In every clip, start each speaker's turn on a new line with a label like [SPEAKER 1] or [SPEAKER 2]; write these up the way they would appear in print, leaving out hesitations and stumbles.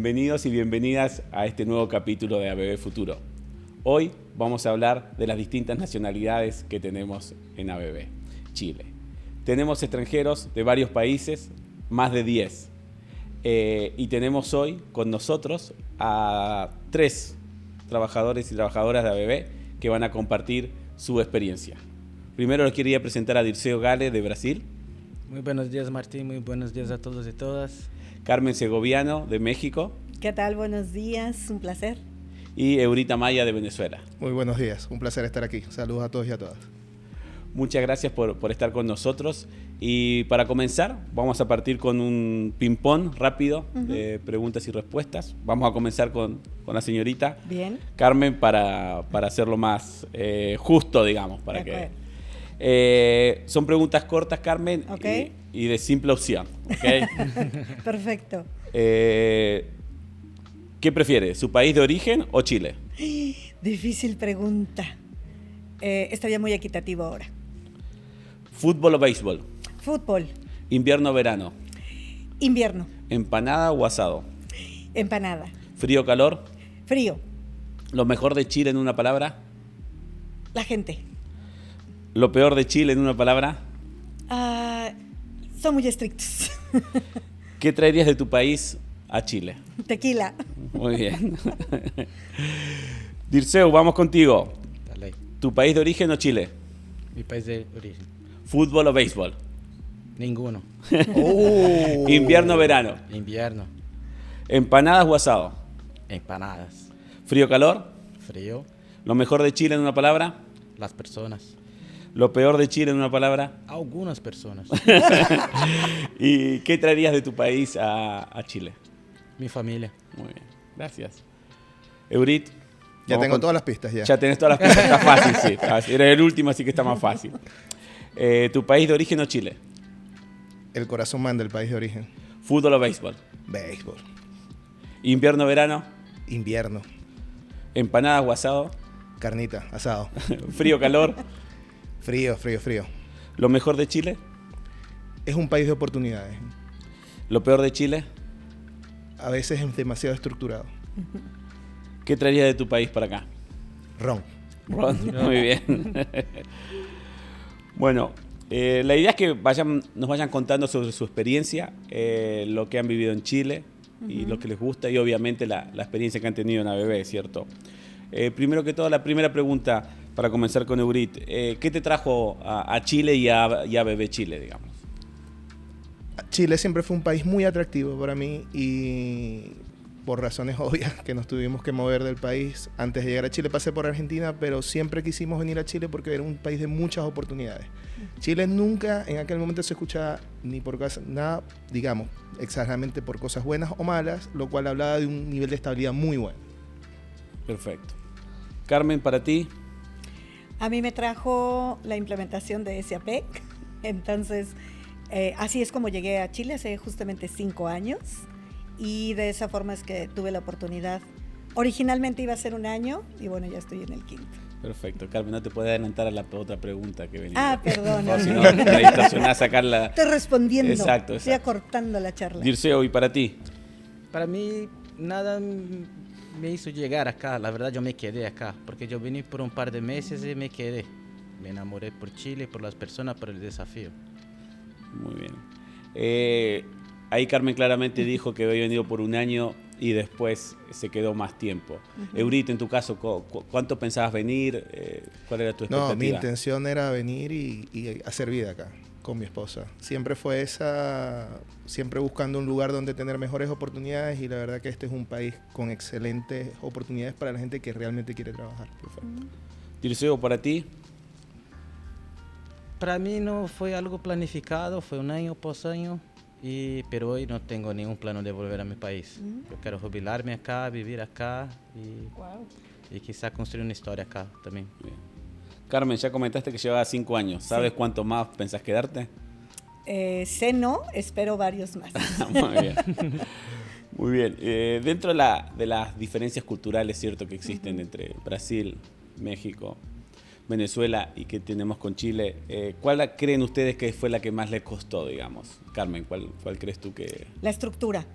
[SPEAKER 1] Bienvenidos y bienvenidas a este nuevo capítulo de ABB Futuro. Hoy vamos a hablar de las distintas nacionalidades que tenemos en ABB, Chile. Tenemos extranjeros de varios países, más de 10. Y tenemos hoy con nosotros a 3 trabajadores y trabajadoras de ABB que van a compartir su experiencia. Primero les quería presentar a Dirceu Gale de Brasil.
[SPEAKER 2] Muy buenos días, Martín. Muy buenos días a todos y todas.
[SPEAKER 1] Carmen Segoviano de México.
[SPEAKER 3] ¿Qué tal? Buenos días, un placer.
[SPEAKER 1] Y Eurita Maya de Venezuela.
[SPEAKER 4] Muy buenos días, un placer estar aquí. Saludos a todos y a todas.
[SPEAKER 1] Muchas gracias por estar con nosotros. Y para comenzar, vamos a partir con un ping-pong rápido de preguntas y respuestas. Vamos a comenzar con la señorita
[SPEAKER 3] Bien.
[SPEAKER 1] Carmen para hacerlo más justo, digamos. Para son preguntas cortas, Carmen,
[SPEAKER 3] Okay.
[SPEAKER 1] y de simple opción. ¿Okay?
[SPEAKER 3] Perfecto.
[SPEAKER 1] ¿Qué prefiere, su país de origen o Chile?
[SPEAKER 3] Difícil pregunta. Estaría muy equitativo ahora.
[SPEAKER 1] ¿Fútbol o béisbol?
[SPEAKER 3] Fútbol.
[SPEAKER 1] ¿Invierno o verano?
[SPEAKER 3] Invierno.
[SPEAKER 1] ¿Empanada o asado?
[SPEAKER 3] Empanada.
[SPEAKER 1] ¿Frío o calor?
[SPEAKER 3] Frío.
[SPEAKER 1] ¿Lo mejor de Chile en una palabra?
[SPEAKER 3] La gente.
[SPEAKER 1] ¿Lo peor de Chile en una palabra?
[SPEAKER 3] Son muy estrictos.
[SPEAKER 1] ¿Qué traerías de tu país a Chile?
[SPEAKER 3] Tequila.
[SPEAKER 1] Muy bien. Dirceu, vamos contigo.
[SPEAKER 2] Dale.
[SPEAKER 1] ¿Tu país de origen o Chile?
[SPEAKER 2] Mi país de origen.
[SPEAKER 1] ¿Fútbol o béisbol?
[SPEAKER 2] Ninguno.
[SPEAKER 1] ¿Invierno o verano?
[SPEAKER 2] Invierno.
[SPEAKER 1] ¿Empanadas o asado?
[SPEAKER 2] Empanadas.
[SPEAKER 1] ¿Frío o calor?
[SPEAKER 2] Frío.
[SPEAKER 1] ¿Lo mejor de Chile en una palabra?
[SPEAKER 2] Las personas.
[SPEAKER 1] ¿Lo peor de Chile en una palabra?
[SPEAKER 2] Algunas personas.
[SPEAKER 1] ¿Y qué traerías de tu país a Chile?
[SPEAKER 2] Mi familia.
[SPEAKER 1] Muy bien, gracias. Eurit.
[SPEAKER 4] Ya
[SPEAKER 1] vamos
[SPEAKER 4] tengo todas las pistas ya.
[SPEAKER 1] Ya tenés todas las pistas, está fácil, sí. Eres el último, así que está más fácil. ¿Tu país de origen o Chile?
[SPEAKER 4] El corazón manda, el país de origen.
[SPEAKER 1] ¿Fútbol o béisbol?
[SPEAKER 4] Béisbol.
[SPEAKER 1] ¿Invierno o verano?
[SPEAKER 4] Invierno.
[SPEAKER 1] ¿Empanadas o asado?
[SPEAKER 4] Carnita, asado.
[SPEAKER 1] ¿Frío o calor?
[SPEAKER 4] Frío, frío, frío.
[SPEAKER 1] ¿Lo mejor de Chile?
[SPEAKER 4] Es un país de oportunidades.
[SPEAKER 1] ¿Lo peor de Chile?
[SPEAKER 4] A veces es demasiado estructurado.
[SPEAKER 1] ¿Qué traerías de tu país para acá?
[SPEAKER 4] Ron.
[SPEAKER 1] Ron, muy bien. Bueno, la idea es que nos vayan contando sobre su experiencia, lo que han vivido en Chile y lo que les gusta y obviamente la experiencia que han tenido en ABB, ¿cierto? Primero que todo, la primera pregunta para comenzar con Eurit. ¿Qué te trajo a Chile y a ABB Chile, digamos?
[SPEAKER 4] Chile siempre fue un país muy atractivo para mí y por razones obvias que nos tuvimos que mover del país. Antes de llegar a Chile pasé por Argentina, pero siempre quisimos venir a Chile porque era un país de muchas oportunidades. Chile nunca en aquel momento se escuchaba ni por nada, digamos, exageradamente por cosas buenas o malas, lo cual hablaba de un nivel de estabilidad muy bueno.
[SPEAKER 1] Perfecto. Carmen, para ti.
[SPEAKER 3] A mí me trajo la implementación de SAP. Entonces, así es como llegué a Chile hace justamente 5 años. Y de esa forma es que tuve la oportunidad. Originalmente iba a ser 1 año y bueno, ya estoy en el 5º.
[SPEAKER 1] Perfecto. Carmen, no te puedes adelantar a la otra pregunta que venía.
[SPEAKER 3] Perdón.
[SPEAKER 1] Si no, la distorsionás a sacarla.
[SPEAKER 3] Estoy respondiendo.
[SPEAKER 1] Exacto.
[SPEAKER 3] Estoy acortando la charla.
[SPEAKER 1] Dirceu, ¿y para ti?
[SPEAKER 2] Para mí, nada me hizo llegar acá. La verdad, yo me quedé acá. Porque yo vine por un par de meses y me quedé. Me enamoré por Chile, por las personas, por el desafío.
[SPEAKER 1] Muy bien. Ahí Carmen claramente dijo que había venido por 1 año y después se quedó más tiempo. Eurita, en tu caso, ¿cuánto pensabas venir? ¿Cuál era tu expectativa?
[SPEAKER 4] No, mi intención era venir y hacer vida acá con mi esposa. Siempre fue esa, siempre buscando un lugar donde tener mejores oportunidades y la verdad que este es un país con excelentes oportunidades para la gente que realmente quiere trabajar.
[SPEAKER 1] Perfecto. Dirceu, ¿para ti?
[SPEAKER 2] Para mí no fue algo planificado, fue 1 año por año. Pero hoy no tengo ningún plano de volver a mi país. Yo quiero jubilarme acá, vivir acá y quizá construir una historia acá también.
[SPEAKER 1] Bien. Carmen, ya comentaste que llevaba 5 años. ¿Sabes cuánto más pensás quedarte?
[SPEAKER 3] Sé no, espero varios más.
[SPEAKER 1] Muy bien. Muy bien. Dentro de las diferencias culturales, ¿cierto?, que existen entre Brasil, México, Venezuela y que tenemos con Chile, ¿cuál creen ustedes que fue la que más les costó, digamos? Carmen, ¿cuál crees tú que...?
[SPEAKER 3] La estructura.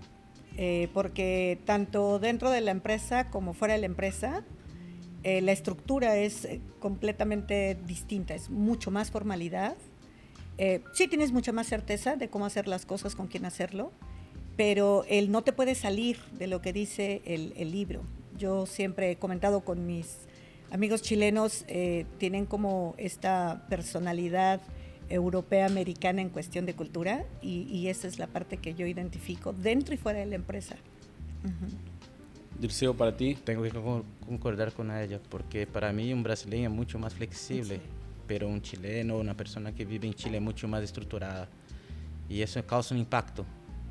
[SPEAKER 3] porque tanto dentro de la empresa como fuera de la empresa, la estructura es completamente distinta, es mucho más formalidad. Sí tienes mucha más certeza de cómo hacer las cosas, con quién hacerlo, pero no te puedes salir de lo que dice el libro. Yo siempre he comentado con mis amigos chilenos, tienen como esta personalidad europea, americana en cuestión de cultura, y esa es la parte que yo identifico dentro y fuera de la empresa.
[SPEAKER 1] Dirceu, para ti.
[SPEAKER 2] Tengo que concordar con ella, porque para mí un brasileño es mucho más flexible, sí. Pero un chileno, una persona que vive en Chile es mucho más estructurada, y eso causa un impacto.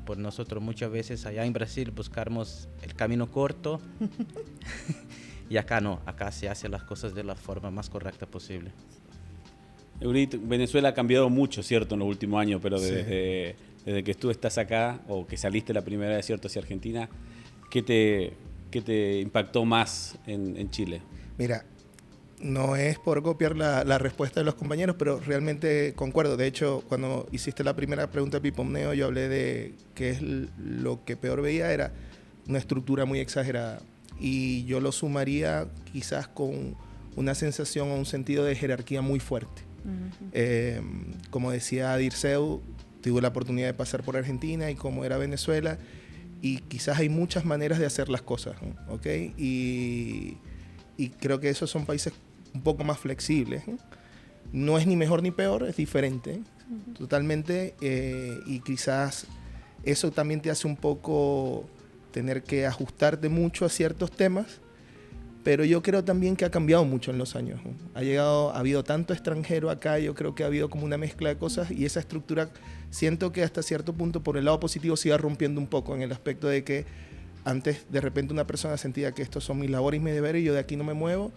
[SPEAKER 2] Por nosotros muchas veces allá en Brasil buscamos el camino corto y acá no, acá se hacen las cosas de la forma más correcta posible.
[SPEAKER 1] Eurit, Venezuela ha cambiado mucho, ¿cierto?, en los últimos años, pero
[SPEAKER 4] Sí.
[SPEAKER 1] desde que tú estás acá, o que saliste la primera vez, ¿cierto?, hacia Argentina, ¿qué te impactó más en Chile?
[SPEAKER 4] Mira, no es por copiar la respuesta de los compañeros, pero realmente concuerdo. De hecho, cuando hiciste la primera pregunta de Pipomneo, yo hablé de que es lo que peor veía era una estructura muy exagerada. Y yo lo sumaría quizás con una sensación o un sentido de jerarquía muy fuerte. Como decía Dirceu, tuve la oportunidad de pasar por Argentina y como era Venezuela, y quizás hay muchas maneras de hacer las cosas, ¿no? ¿Ok? Y creo que esos son países un poco más flexibles, ¿no? No es ni mejor ni peor, es diferente, totalmente, y quizás eso también te hace un poco tener que ajustarte mucho a ciertos temas, pero yo creo también que ha cambiado mucho en los años, ¿no? Ha habido tanto extranjero acá, yo creo que ha habido como una mezcla de cosas, y esa estructura siento que hasta cierto punto por el lado positivo se iba rompiendo un poco en el aspecto de que antes de repente una persona sentía que estos son mis labores y mis deberes y yo de aquí no me muevo,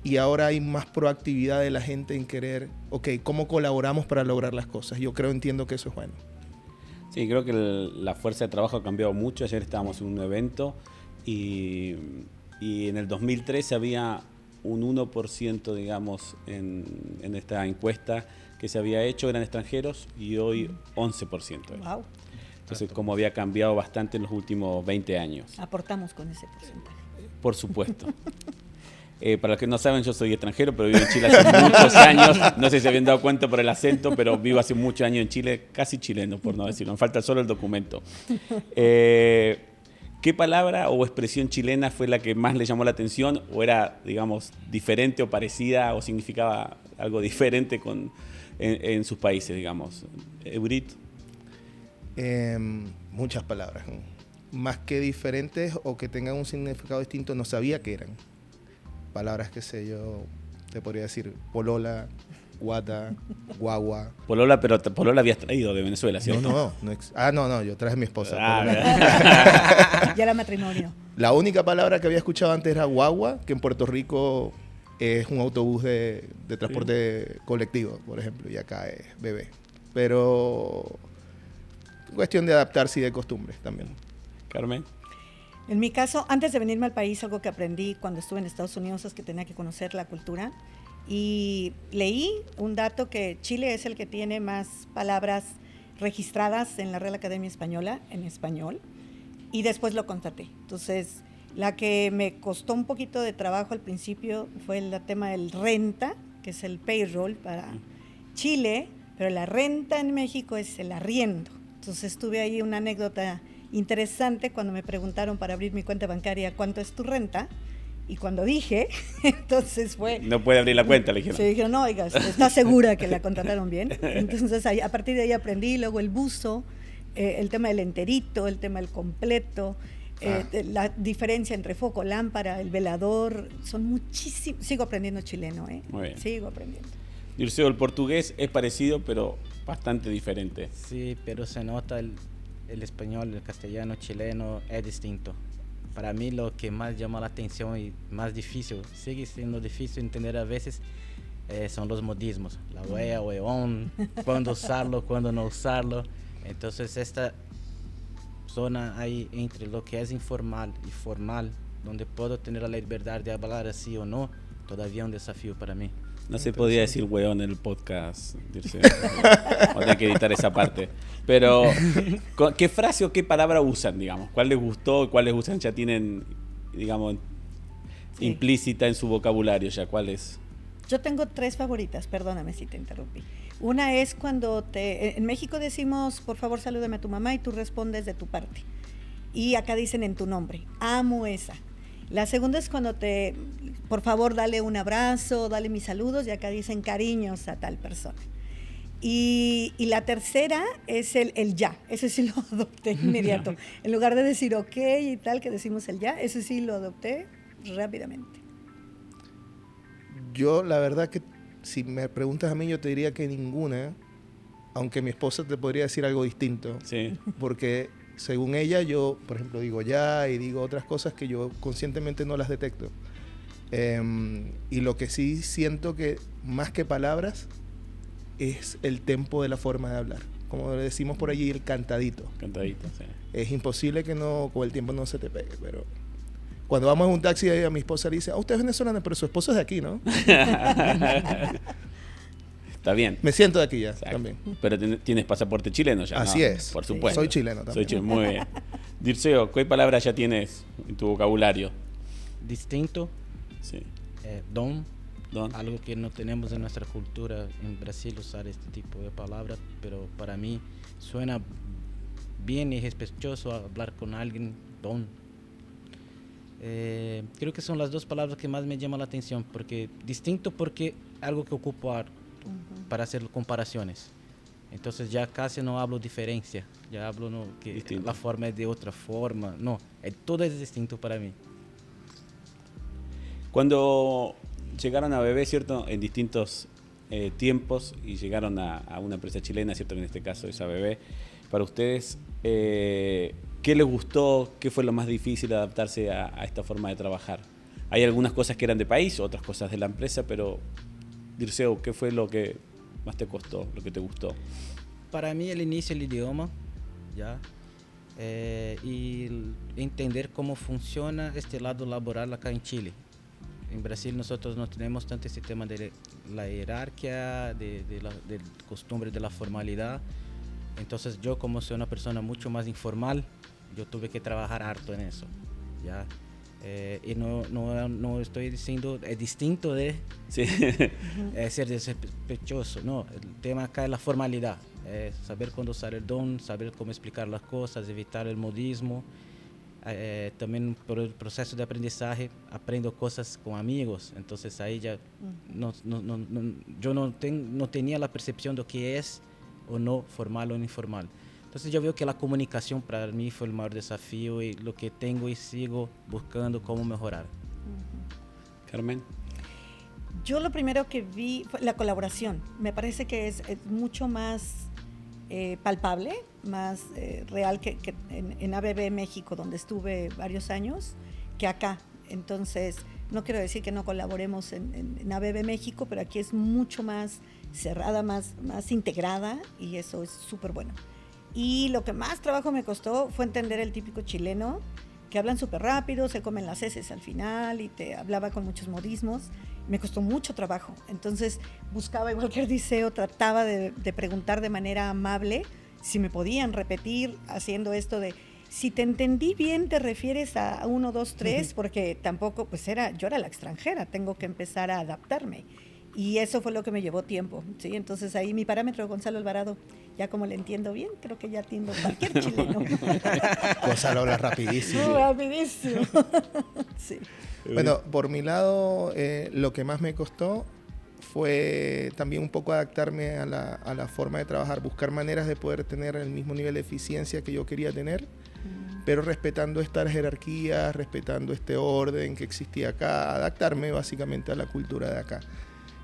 [SPEAKER 4] y ahora hay más proactividad de la gente en querer, ok, ¿cómo colaboramos para lograr las cosas? Yo entiendo que eso es bueno.
[SPEAKER 1] Sí, creo que la fuerza de trabajo ha cambiado mucho. Ayer estábamos en un evento y en el 2013 había un 1%, digamos, en esta encuesta que se había hecho, eran extranjeros, y hoy 11%.
[SPEAKER 3] Wow.
[SPEAKER 1] Entonces, como había cambiado bastante en los últimos 20 años.
[SPEAKER 3] Aportamos con ese porcentaje.
[SPEAKER 1] Por supuesto. Para los que no saben, yo soy extranjero, pero vivo en Chile hace muchos años. No sé si habían dado cuenta por el acento, pero vivo hace muchos años en Chile, casi chileno, por no decirlo. Me falta solo el documento. ¿Qué palabra o expresión chilena fue la que más le llamó la atención? ¿O era, digamos, diferente o parecida o significaba algo diferente en sus países, digamos? Eurit.
[SPEAKER 4] Muchas palabras, ¿no? Más que diferentes o que tengan un significado distinto, no sabía qué eran. Palabras, qué sé yo, te podría decir polola, guata, guagua.
[SPEAKER 1] Polola, pero Polola habías traído de Venezuela, ¿cierto?
[SPEAKER 4] No, yo traje a mi esposa.
[SPEAKER 3] Ya era matrimonio.
[SPEAKER 4] La única palabra que había escuchado antes era guagua, que en Puerto Rico es un autobús de transporte colectivo, por ejemplo, y acá es bebé. Pero cuestión de adaptarse y de costumbres también.
[SPEAKER 1] Carmen.
[SPEAKER 3] En mi caso, antes de venirme al país, algo que aprendí cuando estuve en Estados Unidos es que tenía que conocer la cultura. Y leí un dato que Chile es el que tiene más palabras registradas en la Real Academia Española en español. Y después lo constaté. Entonces, la que me costó un poquito de trabajo al principio fue el tema del renta, que es el payroll para Chile, pero la renta en México es el arriendo. Entonces, tuve ahí una anécdota interesante cuando me preguntaron para abrir mi cuenta bancaria ¿cuánto es tu renta? Y cuando dije, entonces fue...
[SPEAKER 1] No puede abrir la cuenta, le dijeron.
[SPEAKER 3] Se dijeron, no, oiga, ¿está segura que la contrataron bien? Entonces a partir de ahí aprendí, luego el buzo, el tema del enterito, el tema del completo, la diferencia entre foco, lámpara, el velador, son muchísimos. Sigo aprendiendo chileno,
[SPEAKER 1] Muy bien.
[SPEAKER 3] Sigo aprendiendo.
[SPEAKER 1] Dirceu, el portugués es parecido, pero bastante diferente.
[SPEAKER 2] Sí, pero se nota el español, el castellano, chileno es distinto. Para mí lo que más llama la atención y más difícil, sigue siendo difícil entender a veces, son los modismos. La wea, weón, cuándo usarlo, cuándo no usarlo. Entonces esta zona ahí entre lo que es informal y formal, donde puedo tener la libertad de hablar así o no, todavía es un desafío para mí.
[SPEAKER 1] No se podía decir hueón en el podcast, Dirceo. Vamos a tener que editar esa parte. Pero, ¿qué frase o qué palabra usan, digamos? ¿Cuál les gustó y cuáles usan? Ya tienen, digamos, implícita en su vocabulario ya. ¿Cuál es?
[SPEAKER 3] Yo tengo 3 favoritas, perdóname si te interrumpí. Una es cuando en México decimos, por favor, salúdame a tu mamá y tú respondes de tu parte. Y acá dicen en tu nombre. Amo esa. La segunda es cuando por favor, dale un abrazo, dale mis saludos, y acá dicen cariños a tal persona. Y la tercera es el ya, ese sí lo adopté inmediato. En lugar de decir ok y tal, que decimos el ya, ese sí lo adopté rápidamente.
[SPEAKER 4] Yo, la verdad que si me preguntas a mí, yo te diría que ninguna, aunque mi esposa te podría decir algo distinto.
[SPEAKER 1] Sí.
[SPEAKER 4] Porque según ella, yo, por ejemplo, digo ya y digo otras cosas que yo conscientemente no las detecto. Y lo que sí siento que, más que palabras, es el tempo de la forma de hablar. Como le decimos por allí, el cantadito.
[SPEAKER 1] Cantadito, sí.
[SPEAKER 4] Es imposible que con el tiempo no se te pegue, pero cuando vamos en un taxi, a mi esposa le dice, usted es venezolana, pero su esposo es de aquí, ¿no?
[SPEAKER 1] Está bien.
[SPEAKER 4] Me siento de aquí ya,
[SPEAKER 1] Exacto.
[SPEAKER 4] también.
[SPEAKER 1] Pero tienes pasaporte chileno ya,
[SPEAKER 4] Así
[SPEAKER 1] ¿no?
[SPEAKER 4] es.
[SPEAKER 1] Por supuesto.
[SPEAKER 4] Soy chileno también.
[SPEAKER 1] Muy bien. Dirceo, ¿qué palabra ya tienes en tu vocabulario?
[SPEAKER 2] Distinto,
[SPEAKER 1] Sí.
[SPEAKER 2] don,
[SPEAKER 1] Don.
[SPEAKER 2] algo que no tenemos en nuestra cultura en Brasil usar este tipo de palabras, pero para mí suena bien y respetuoso hablar con alguien, don. Creo que son las 2 palabras que más me llaman la atención, porque distinto porque algo que ocupo para hacer comparaciones. Entonces ya casi no hablo diferencia, ya hablo que
[SPEAKER 1] Distinto.
[SPEAKER 2] la forma es de otra forma, no, todo es distinto para mí.
[SPEAKER 1] Cuando llegaron a ABB, ¿cierto? En distintos tiempos y llegaron a una empresa chilena, ¿cierto? En este caso es ABB. Para ustedes, ¿qué les gustó? ¿Qué fue lo más difícil de adaptarse a esta forma de trabajar? Hay algunas cosas que eran de país, otras cosas de la empresa, pero Dirceo, ¿qué fue lo que más te costó, lo que te gustó?
[SPEAKER 2] Para mí el inicio el idioma, ¿ya? Y entender cómo funciona este lado laboral acá en Chile. En Brasil nosotros no tenemos tanto ese tema de la jerarquía, de costumbre de la formalidad. Entonces yo, como soy una persona mucho más informal, yo tuve que trabajar harto en eso, ¿ya? Y no estoy diciendo, es distinto de
[SPEAKER 1] Sí.
[SPEAKER 2] ser desrespetuoso, no, el tema acá es la formalidad, saber cuándo usar el don, saber cómo explicar las cosas, evitar el modismo. También por el proceso de aprendizaje aprendo cosas con amigos, entonces ahí ya yo no tenía la percepción de qué es o no formal o informal. Entonces yo veo que la comunicación para mí fue el mayor desafío y lo que tengo y sigo buscando cómo mejorar.
[SPEAKER 1] Carmen.
[SPEAKER 3] Yo lo primero que vi fue la colaboración. Me parece que es mucho más palpable, más real que en ABB México, donde estuve varios años, que acá. Entonces, no quiero decir que no colaboremos en ABB México, pero aquí es mucho más cerrada, más integrada, y eso es súper bueno. Y lo que más trabajo me costó fue entender el típico chileno, que hablan súper rápido, se comen las heces al final y te hablaba con muchos modismos. Me costó mucho trabajo. Entonces buscaba, igual que Dirceo, trataba de preguntar de manera amable si me podían repetir haciendo esto de, si te entendí bien, te refieres a 1, 2, 3, porque tampoco, pues yo era la extranjera, tengo que empezar a adaptarme. Y eso fue lo que me llevó tiempo, ¿sí? Entonces ahí mi parámetro, Gonzalo Alvarado, ya como le entiendo bien, creo que ya entiendo cualquier chileno.
[SPEAKER 4] Gonzalo habla rapidísimo.
[SPEAKER 3] Rapidísimo. Sí.
[SPEAKER 4] Bueno, por mi lado, lo que más me costó fue también un poco adaptarme a la forma de trabajar, buscar maneras de poder tener el mismo nivel de eficiencia que yo quería tener, pero respetando estas jerarquías, respetando este orden que existía acá, adaptarme básicamente a la cultura de acá.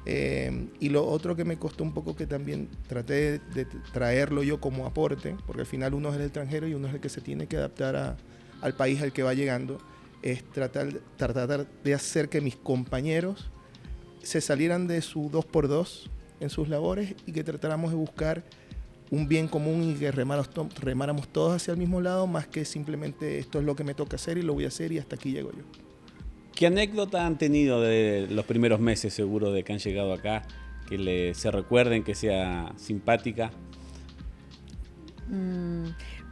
[SPEAKER 4] Y lo otro que me costó un poco, que también traté de traerlo yo como aporte, porque al final uno es el extranjero y uno es el que se tiene que adaptar al país al que va llegando, es tratar de hacer que mis compañeros se salieran de su 2x2 en sus labores y que tratáramos de buscar un bien común y que remáramos todos hacia el mismo lado, más que simplemente esto es lo que me toca hacer y lo voy a hacer y hasta aquí llego yo.
[SPEAKER 1] ¿Qué anécdota han tenido de los primeros meses, seguro, de que han llegado acá? Que se recuerden, que sea simpática.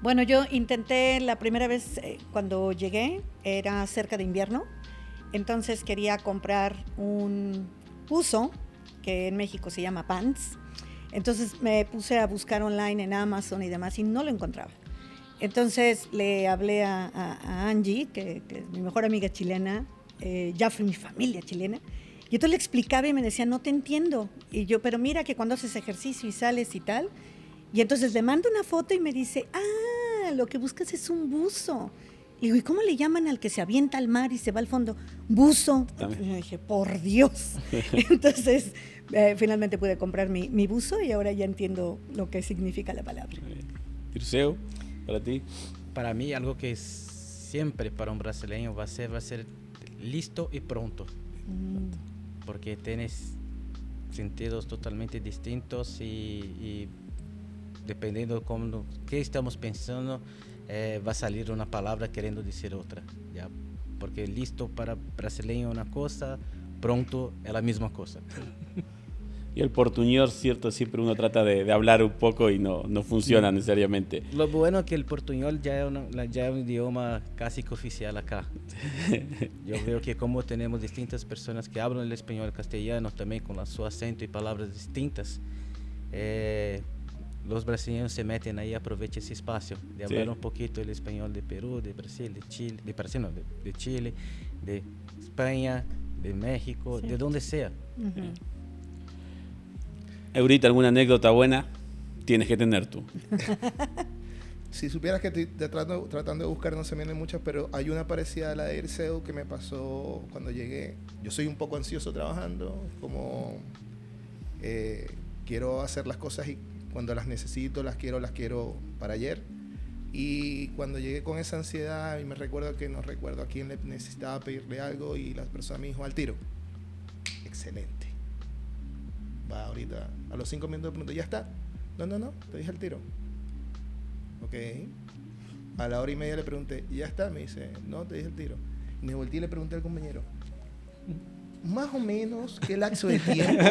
[SPEAKER 3] Bueno, yo intenté la primera vez cuando llegué, era cerca de invierno, entonces quería comprar un buzo, que en México se llama pants. Entonces me puse a buscar online en Amazon y demás y no lo encontraba. Entonces le hablé a Angie, que es mi mejor amiga chilena, ya fue mi familia chilena, y entonces le explicaba y me decía, no te entiendo. Y yo, pero mira que cuando haces ejercicio y sales y tal. Y entonces le mando una foto y me dice, lo que buscas es un buzo. Y digo, ¿y cómo le llaman al que se avienta al mar y se va al fondo? Buzo. Y yo dije, por Dios. Entonces, finalmente pude comprar mi buzo y ahora ya entiendo lo que significa la palabra.
[SPEAKER 1] Dirceu, para ti.
[SPEAKER 2] Para mí, algo que siempre para un brasileño va a ser listo y pronto. Porque tienes sentidos totalmente distintos y dependiendo de qué estamos pensando, va a salir una palabra queriendo decir otra, ¿ya? Porque listo para brasileño es una cosa, pronto es la misma cosa.
[SPEAKER 1] Y el portuñol, cierto, siempre uno trata de hablar un poco y no funciona necesariamente.
[SPEAKER 2] Lo bueno es que el portuñol ya es un idioma casi que oficial acá. Yo veo que como tenemos distintas personas que hablan el español y castellano también con su acento y palabras distintas, los brasileños se meten ahí, aprovechan ese espacio de hablar un poquito el español de Perú, de Brasil, de Chile, de Chile, de España, de México, de donde sea.
[SPEAKER 1] Eurita, ¿alguna anécdota buena? Tienes que tener tú.
[SPEAKER 4] Si supieras que estoy tratando de buscar, no se me vienen muchas, pero hay una parecida a la de Dirceu que me pasó cuando llegué. Yo soy un poco ansioso trabajando, como quiero hacer las cosas y cuando las necesito, las quiero para ayer. Y cuando llegué con esa ansiedad, y no recuerdo a quién le necesitaba pedirle algo, y la persona me dijo, al tiro. Excelente. Va ahorita, a los 5 minutos de pregunto, ¿ya está? No, te dije al tiro. Ok. A la hora y media le pregunté, ¿ya está? Me dice, no, te dije al tiro. Y me volteé y le pregunté al compañero, más o menos, ¿qué lapso de tiempo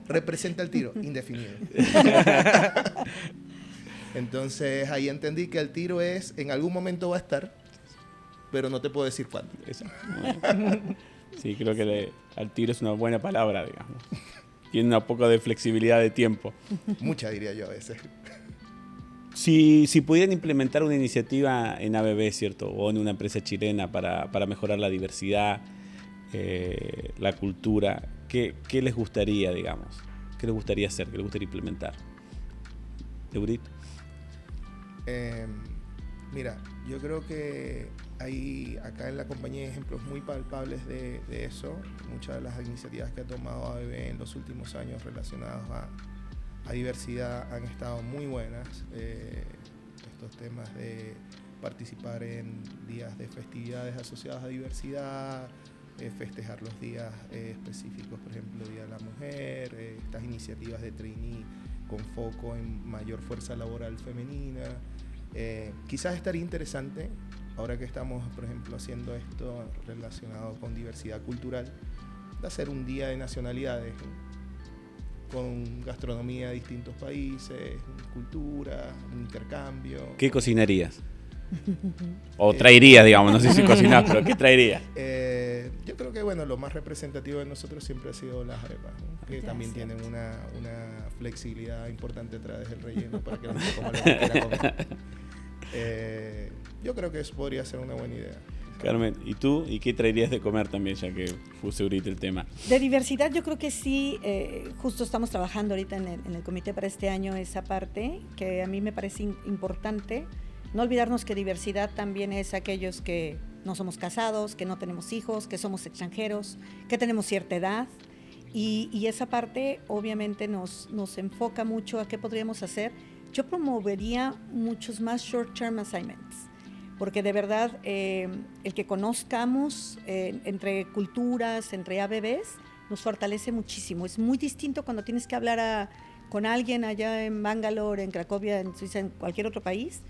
[SPEAKER 4] representa el tiro? Indefinido. Entonces ahí entendí que el tiro es, en algún momento va a estar, pero no te puedo decir cuándo.
[SPEAKER 1] Sí, creo que al tiro es una buena palabra, digamos. Tiene un poco de flexibilidad de tiempo.
[SPEAKER 4] Mucha, diría yo a veces.
[SPEAKER 1] Si pudieran implementar una iniciativa en ABB, ¿cierto? O en una empresa chilena para mejorar la diversidad, la cultura, ¿qué les gustaría, digamos? ¿Qué les gustaría hacer? ¿Qué les gustaría implementar? Eurit.
[SPEAKER 4] Mira, yo creo que hay acá en la compañía ejemplos muy palpables de eso. Muchas de las iniciativas que ha tomado ABB en los últimos años relacionadas a diversidad han estado muy buenas. Estos temas de participar en días de festividades asociadas a diversidad, festejar los días específicos, por ejemplo, Día de la Mujer, estas iniciativas de trainee con foco en mayor fuerza laboral femenina. Quizás estaría interesante, ahora que estamos, por ejemplo, haciendo esto relacionado con diversidad cultural, de hacer un día de nacionalidades con gastronomía de distintos países, cultura, un intercambio.
[SPEAKER 1] ¿Qué cocinarías? O traerías, digamos, no sé si cocinás, pero ¿qué traerías?
[SPEAKER 4] Yo creo que lo más representativo de nosotros siempre ha sido las arepas, ¿no? Que también tienen una flexibilidad importante a través del relleno para que la gente coma lo que quiera comer. Yo creo que eso podría ser una buena idea.
[SPEAKER 1] Carmen, ¿y tú? ¿Y qué traerías de comer también, ya que puse ahorita el tema?
[SPEAKER 3] De diversidad yo creo que sí, justo estamos trabajando ahorita en el comité para este año esa parte, que a mí me parece importante. No olvidarnos que diversidad también es aquellos que no somos casados, que no tenemos hijos, que somos extranjeros, que tenemos cierta edad. Y esa parte obviamente nos enfoca mucho a qué podríamos hacer. Yo promovería muchos más short-term assignments, porque de verdad el que conozcamos entre culturas, entre ABBs, nos fortalece muchísimo. Es muy distinto cuando tienes que hablar con alguien allá en Bangalore, en Cracovia, en Suiza, en cualquier otro país,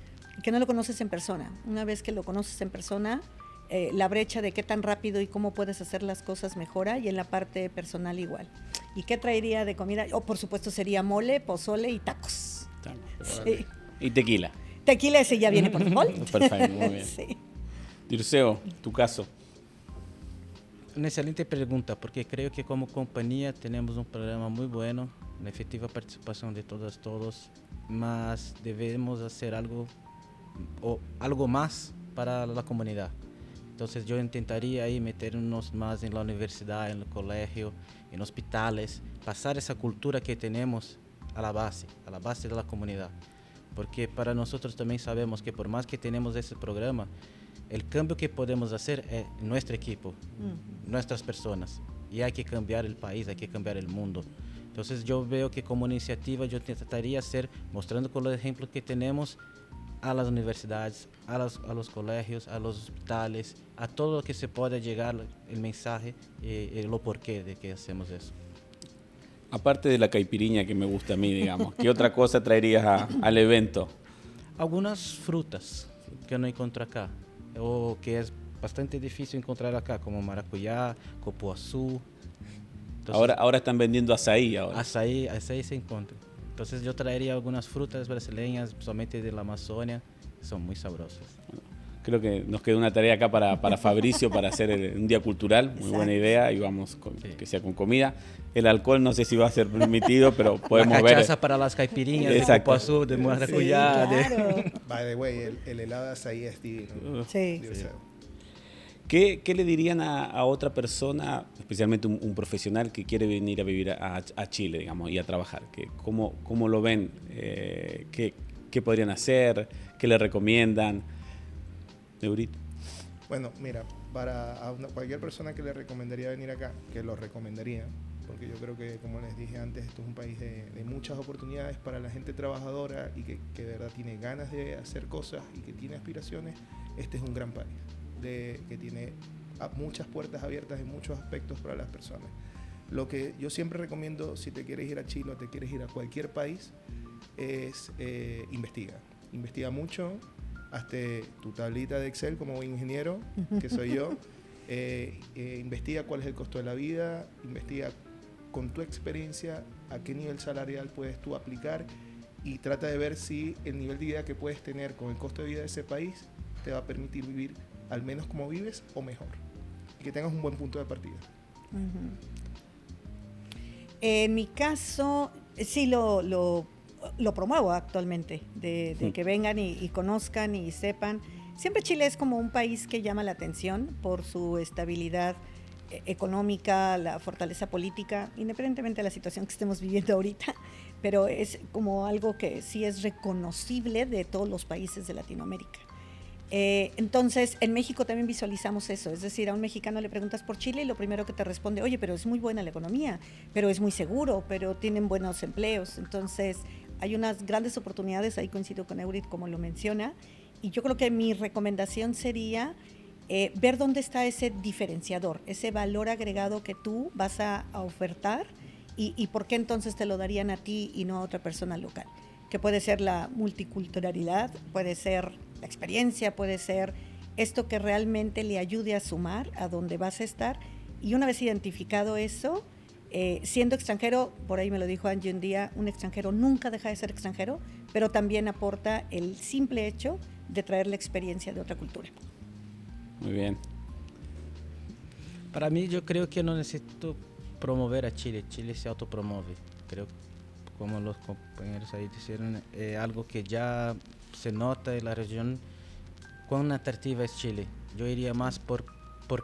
[SPEAKER 3] que no lo conoces en persona. Una vez que lo conoces en persona, la brecha de qué tan rápido y cómo puedes hacer las cosas mejora, y en la parte personal igual. ¿Y qué traería de comida? Por supuesto sería mole, pozole y tacos. Sí.
[SPEAKER 1] Y tequila.
[SPEAKER 3] Tequila, ese ya viene por default.
[SPEAKER 1] Perfecto, muy bien.
[SPEAKER 3] Sí.
[SPEAKER 1] Dirceo, tu caso.
[SPEAKER 2] Una excelente pregunta, porque creo que como compañía tenemos un programa muy bueno, la efectiva participación de todos, mas debemos hacer algo más para la comunidad. Entonces yo intentaría ahí meternos más en la universidad, en el colegio, en hospitales, pasar esa cultura que tenemos a la base de la comunidad. Porque para nosotros también sabemos que por más que tenemos ese programa, el cambio que podemos hacer es nuestro equipo, nuestras personas. Y hay que cambiar el país, hay que cambiar el mundo. Entonces yo veo que como iniciativa yo intentaría hacer, mostrando con los ejemplos que tenemos, a las universidades, a los colegios, a los hospitales, a todo lo que se pueda llegar el mensaje y lo porqué de que hacemos eso.
[SPEAKER 1] Aparte de la caipiriña que me gusta a mí, digamos, ¿qué otra cosa traerías al evento?
[SPEAKER 2] Algunas frutas que no encuentro acá, o que es bastante difícil encontrar acá, como maracuyá, copuazú. Entonces,
[SPEAKER 1] Ahora están vendiendo azaí.
[SPEAKER 2] Azaí se encuentra. Entonces yo traería algunas frutas brasileñas, solamente de la Amazonia, que son muy sabrosas.
[SPEAKER 1] Creo que nos queda una tarea acá para Fabricio para hacer un día cultural, muy buena idea, y vamos que sea con comida. El alcohol no sé si va a ser permitido, pero podemos ver.
[SPEAKER 2] Cachaza para las caipiriñas, de copuazú, de maracuyá.
[SPEAKER 3] Sí, claro.
[SPEAKER 4] By the way, el helado de azaí es divino.
[SPEAKER 3] Sí.
[SPEAKER 1] ¿Qué le dirían a otra persona, especialmente un profesional que quiere venir a vivir a Chile, digamos, y a trabajar? ¿Cómo lo ven? ¿Qué podrían hacer? ¿Qué le recomiendan? Neurit.
[SPEAKER 4] Bueno, mira, cualquier persona que le recomendaría venir acá, que lo recomendaría, porque yo creo que, como les dije antes, esto es un país de muchas oportunidades para la gente trabajadora y que de verdad tiene ganas de hacer cosas y que tiene aspiraciones. Este es un gran país, que tiene muchas puertas abiertas en muchos aspectos para las personas. Lo que yo siempre recomiendo, si te quieres ir a Chile o te quieres ir a cualquier país, es investiga mucho. Hazte tu tablita de Excel como ingeniero, que soy yo. Investiga cuál es el costo de la vida, investiga con tu experiencia a qué nivel salarial puedes tú aplicar, y trata de ver si el nivel de vida que puedes tener con el costo de vida de ese país te va a permitir vivir al menos como vives o mejor, y que tengas un buen punto de partida.
[SPEAKER 3] En mi caso, sí lo promuevo actualmente, de que vengan y conozcan y sepan. Siempre Chile es como un país que llama la atención por su estabilidad económica, la fortaleza política, independientemente de la situación que estemos viviendo ahorita, pero es como algo que sí es reconocible de todos los países de Latinoamérica. Entonces, en México también visualizamos eso, es decir, a un mexicano le preguntas por Chile y lo primero que te responde, oye, pero es muy buena la economía, pero es muy seguro, pero tienen buenos empleos. Entonces, hay unas grandes oportunidades, ahí coincido con Eurit como lo menciona, y yo creo que mi recomendación sería ver dónde está ese diferenciador, ese valor agregado que tú vas a ofertar, y por qué entonces te lo darían a ti y no a otra persona local, que puede ser la multiculturalidad, puede ser la experiencia, puede ser esto que realmente le ayude a sumar a donde vas a estar. Y una vez identificado eso, siendo extranjero, por ahí me lo dijo Angie un día, un extranjero nunca deja de ser extranjero, pero también aporta el simple hecho de traer la experiencia de otra cultura.
[SPEAKER 1] Muy bien.
[SPEAKER 2] Para mí, yo creo que no necesito promover a Chile. Chile se autopromueve. Creo, como los compañeros ahí dijeron, algo que ya se nota en la región, cuán atractiva es Chile. Yo iría más por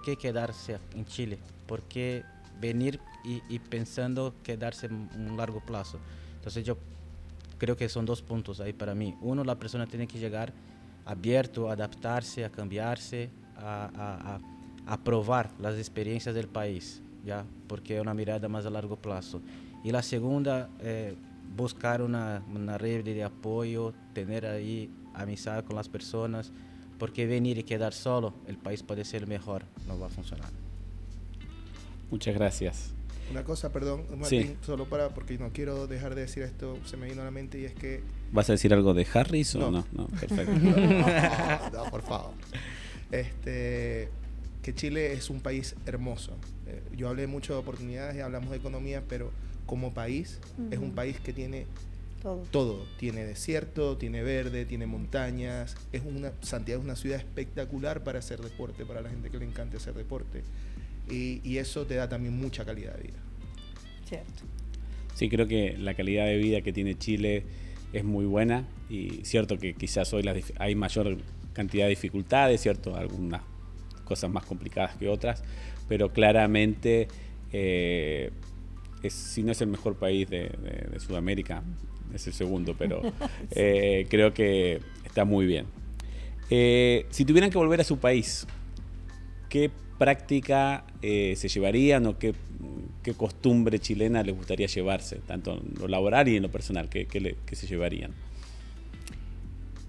[SPEAKER 2] qué quedarse en Chile, por qué venir y pensando quedarse en un largo plazo. Entonces yo creo que son dos puntos ahí para mí. Uno, la persona tiene que llegar abierto a adaptarse, a cambiarse, a probar las experiencias del país, ¿ya? Porque es una mirada más a largo plazo. Y la segunda, buscar una red de apoyo, tener ahí amistad con las personas, porque venir y quedar solo, el país puede ser mejor, no va a funcionar.
[SPEAKER 1] Muchas gracias.
[SPEAKER 4] Una cosa, perdón, Martín, sí. Solo porque no quiero dejar de decir esto, se me vino a la mente, y es que...
[SPEAKER 1] ¿Vas a decir algo de Harris o no? No, perfecto.
[SPEAKER 4] No, por favor. que Chile es un país hermoso. Yo hablé mucho de oportunidades y hablamos de economía, pero como país es un país que tiene todo. Tiene desierto, tiene verde, tiene montañas. Santiago es una ciudad espectacular para hacer deporte, para la gente que le encanta hacer deporte. Y eso te da también mucha calidad de vida.
[SPEAKER 3] Cierto.
[SPEAKER 1] Sí, creo que la calidad de vida que tiene Chile es muy buena y cierto que quizás hoy hay mayor cantidad de dificultades, cierto, algunas cosas más complicadas que otras, pero claramente si no es el mejor país de Sudamérica, es el segundo, pero sí. Creo que está muy bien. Si tuvieran que volver a su país, ¿qué práctica se llevarían o qué costumbre chilena les gustaría llevarse, tanto en lo laboral y en lo personal? ¿Qué se llevarían?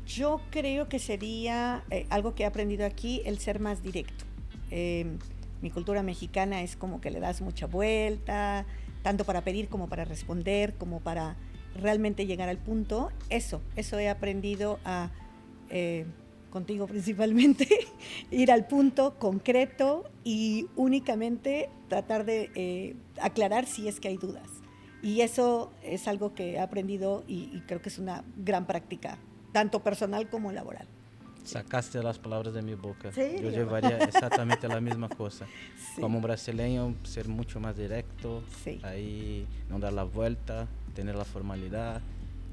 [SPEAKER 3] Yo creo que sería algo que he aprendido aquí, el ser más directo. Mi cultura mexicana es como que le das mucha vuelta, tanto para pedir como para responder, como para realmente llegar al punto. Eso he aprendido contigo principalmente, ir al punto concreto y únicamente tratar de aclarar si es que hay dudas. Y eso es algo que he aprendido y creo que es una gran práctica, tanto personal como laboral.
[SPEAKER 2] Sacaste las palabras de mi boca.
[SPEAKER 3] ¿Sí?
[SPEAKER 2] Yo llevaría exactamente la misma cosa.
[SPEAKER 3] Sí.
[SPEAKER 2] Como brasileño, ser mucho más directo, sí. Ahí no dar la vuelta, tener la formalidad,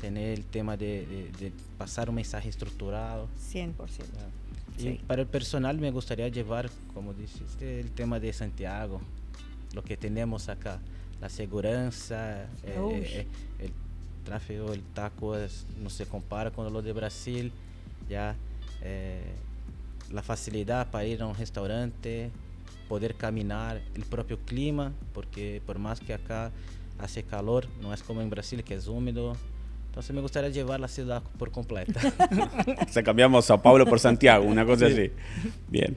[SPEAKER 2] tener el tema de pasar un mensaje estructurado.
[SPEAKER 3] 100%.
[SPEAKER 2] Y
[SPEAKER 3] sí.
[SPEAKER 2] Para el personal me gustaría llevar, como dijiste, el tema de Santiago, lo que tenemos acá, la seguridad, el tráfico, el taco no se compara con lo de Brasil, ya. La facilidad para ir a un restaurante, poder caminar, el propio clima, porque por más que acá hace calor, no es como en Brasil que es húmedo. Entonces me gustaría llevar la ciudad por completa.
[SPEAKER 1] O sea, cambiamos Sao Paulo por Santiago, una cosa sí. Así. Bien.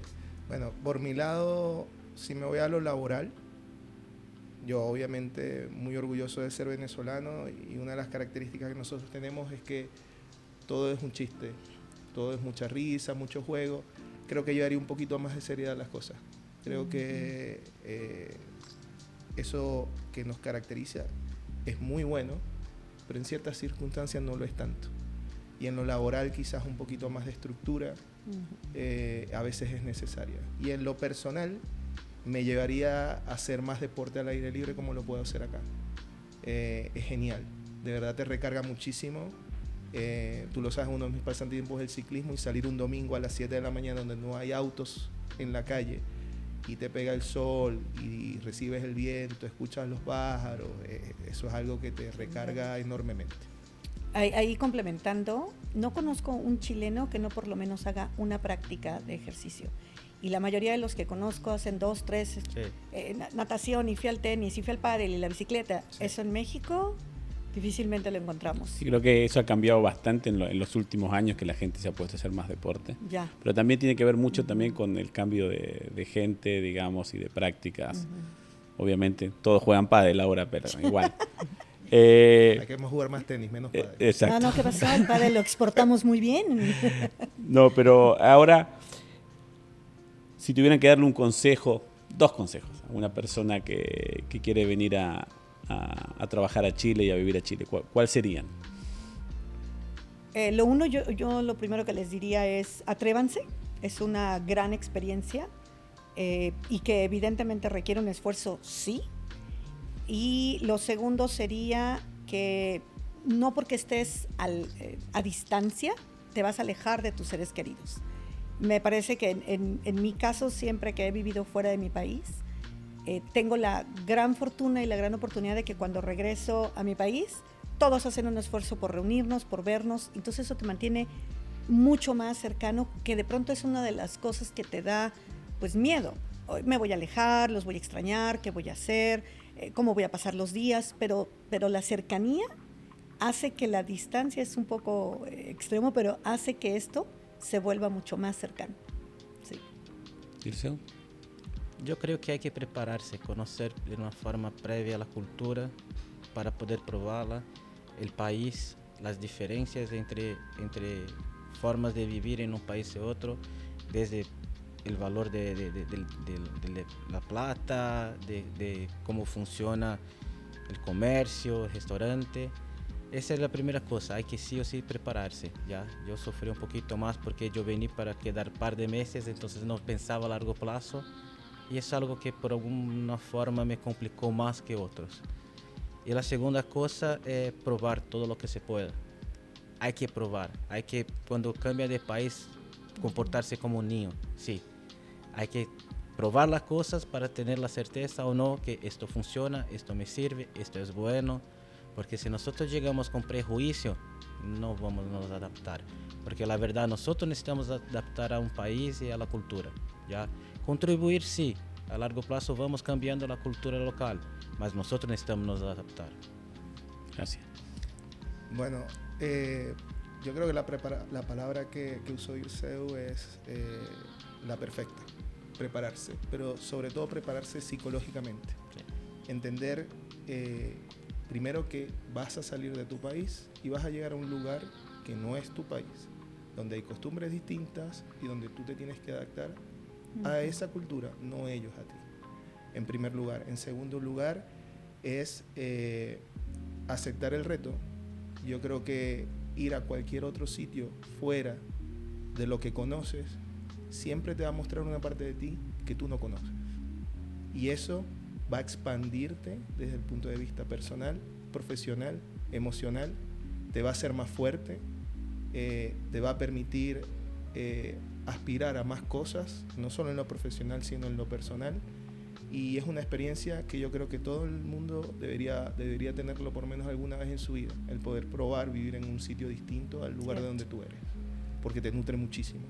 [SPEAKER 4] Bueno, por mi lado, si me voy a lo laboral, yo obviamente muy orgulloso de ser venezolano y una de las características que nosotros tenemos es que todo es un chiste. Todo es mucha risa, mucho juego. Creo que yo haría un poquito más de seriedad las cosas. Creo que eso que nos caracteriza es muy bueno, pero en ciertas circunstancias no lo es tanto. Y en lo laboral quizás un poquito más de estructura a veces es necesaria. Y en lo personal me llevaría a hacer más deporte al aire libre como lo puedo hacer acá. Es genial. De verdad te recarga muchísimo. Tú lo sabes, uno de mis pasatiempos es el ciclismo y salir un domingo a las 7 de la mañana donde no hay autos en la calle y te pega el sol y recibes el viento, escuchas los pájaros, eso es algo que te recarga enormemente.
[SPEAKER 3] Ahí complementando, no conozco un chileno que no por lo menos haga una práctica de ejercicio. Y la mayoría de los que conozco hacen 2, 3, natación, y fui al tenis, y fui al pádel y la bicicleta. Sí. Eso en México difícilmente lo encontramos.
[SPEAKER 1] Sí, creo que eso ha cambiado bastante en los últimos años, que la gente se ha puesto a hacer más deporte.
[SPEAKER 3] Ya.
[SPEAKER 1] Pero también tiene que ver mucho también con el cambio de gente, digamos, y de prácticas. Obviamente, todos juegan pádel ahora, pero igual.
[SPEAKER 4] Hay que jugar más tenis, menos pádel.
[SPEAKER 3] Exacto. No, ¿qué pasó? El pádel lo exportamos muy bien.
[SPEAKER 1] No, pero ahora, si tuvieran que darle un consejo, 2 consejos a una persona que quiere venir a trabajar a Chile y a vivir a Chile, ¿cuál serían?
[SPEAKER 3] Lo uno, yo lo primero que les diría es atrévanse, es una gran experiencia y que evidentemente requiere un esfuerzo, sí. Y lo segundo sería que no porque estés a distancia te vas a alejar de tus seres queridos. Me parece que en mi caso, siempre que he vivido fuera de mi país, tengo la gran fortuna y la gran oportunidad de que cuando regreso a mi país, todos hacen un esfuerzo por reunirnos, por vernos, entonces eso te mantiene mucho más cercano, que de pronto es una de las cosas que te da pues miedo. Hoy me voy a alejar, los voy a extrañar, ¿qué voy a hacer? ¿Cómo voy a pasar los días? Pero la cercanía hace que la distancia, es un poco extremo, pero hace que esto se vuelva mucho más cercano. Sí.
[SPEAKER 1] ¿Dirceu?
[SPEAKER 2] Yo creo que hay que prepararse, conocer de una forma previa la cultura para poder probarla, el país, las diferencias entre formas de vivir en un país y otro, desde el valor de la plata, de cómo funciona el comercio, el restaurante. Esa es la primera cosa, hay que sí o sí prepararse, ¿ya? Yo sufrí un poquito más porque yo vení para quedar un par de meses, entonces no pensaba a largo plazo, y es algo que por alguna forma me complicó más que otros. Y la segunda cosa es probar todo lo que se pueda. Hay que probar, hay que, cuando cambia de país, comportarse como un niño, sí. Hay que probar las cosas para tener la certeza o no que esto funciona, esto me sirve, esto es bueno. Porque si nosotros llegamos con prejuicio, no vamos a nos adaptar. Porque la verdad, nosotros necesitamos adaptar a un país y a la cultura, ¿ya? Contribuir sí, a largo plazo vamos cambiando la cultura local, mas nosotros necesitamos nos adaptar.
[SPEAKER 1] Gracias.
[SPEAKER 4] Bueno, yo creo que la palabra que usó Dirceu es la perfecta, prepararse, pero sobre todo prepararse psicológicamente. Sí. Entender primero que vas a salir de tu país y vas a llegar a un lugar que no es tu país, donde hay costumbres distintas y donde tú te tienes que adaptar a esa cultura, no ellos a ti, en primer lugar. En segundo lugar es aceptar el reto. Yo creo que ir a cualquier otro sitio fuera de lo que conoces siempre te va a mostrar una parte de ti que tú no conoces, y eso va a expandirte desde el punto de vista personal, profesional, emocional, te va a hacer más fuerte, te va a permitir aspirar a más cosas, no solo en lo profesional, sino en lo personal, y es una experiencia que yo creo que todo el mundo debería tenerlo por lo menos alguna vez en su vida, el poder probar vivir en un sitio distinto al lugar de donde tú eres, porque te nutre muchísimo.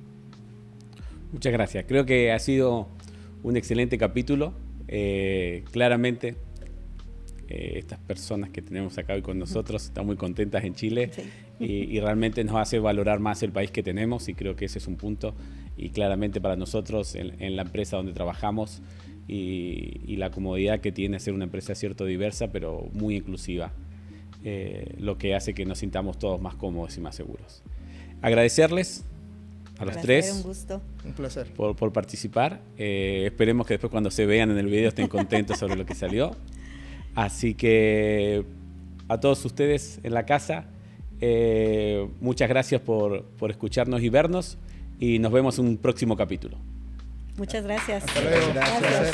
[SPEAKER 1] Muchas gracias, creo que ha sido un excelente capítulo. Claramente estas personas que tenemos acá hoy con nosotros están muy contentas en Chile, sí. y realmente nos hace valorar más el país que tenemos, y creo que ese es un punto, y claramente para nosotros en la empresa donde trabajamos y la comodidad que tiene ser una empresa cierto diversa pero muy inclusiva, lo que hace que nos sintamos todos más cómodos y más seguros. Agradecerles a los tres.
[SPEAKER 3] Un gusto.
[SPEAKER 4] Un placer.
[SPEAKER 1] Por participar. Esperemos que después cuando se vean en el video estén contentos sobre lo que salió. Así que a todos ustedes en la casa, muchas gracias por escucharnos y vernos, y nos vemos en un próximo capítulo.
[SPEAKER 3] Muchas gracias.
[SPEAKER 4] Hasta luego.
[SPEAKER 3] Gracias.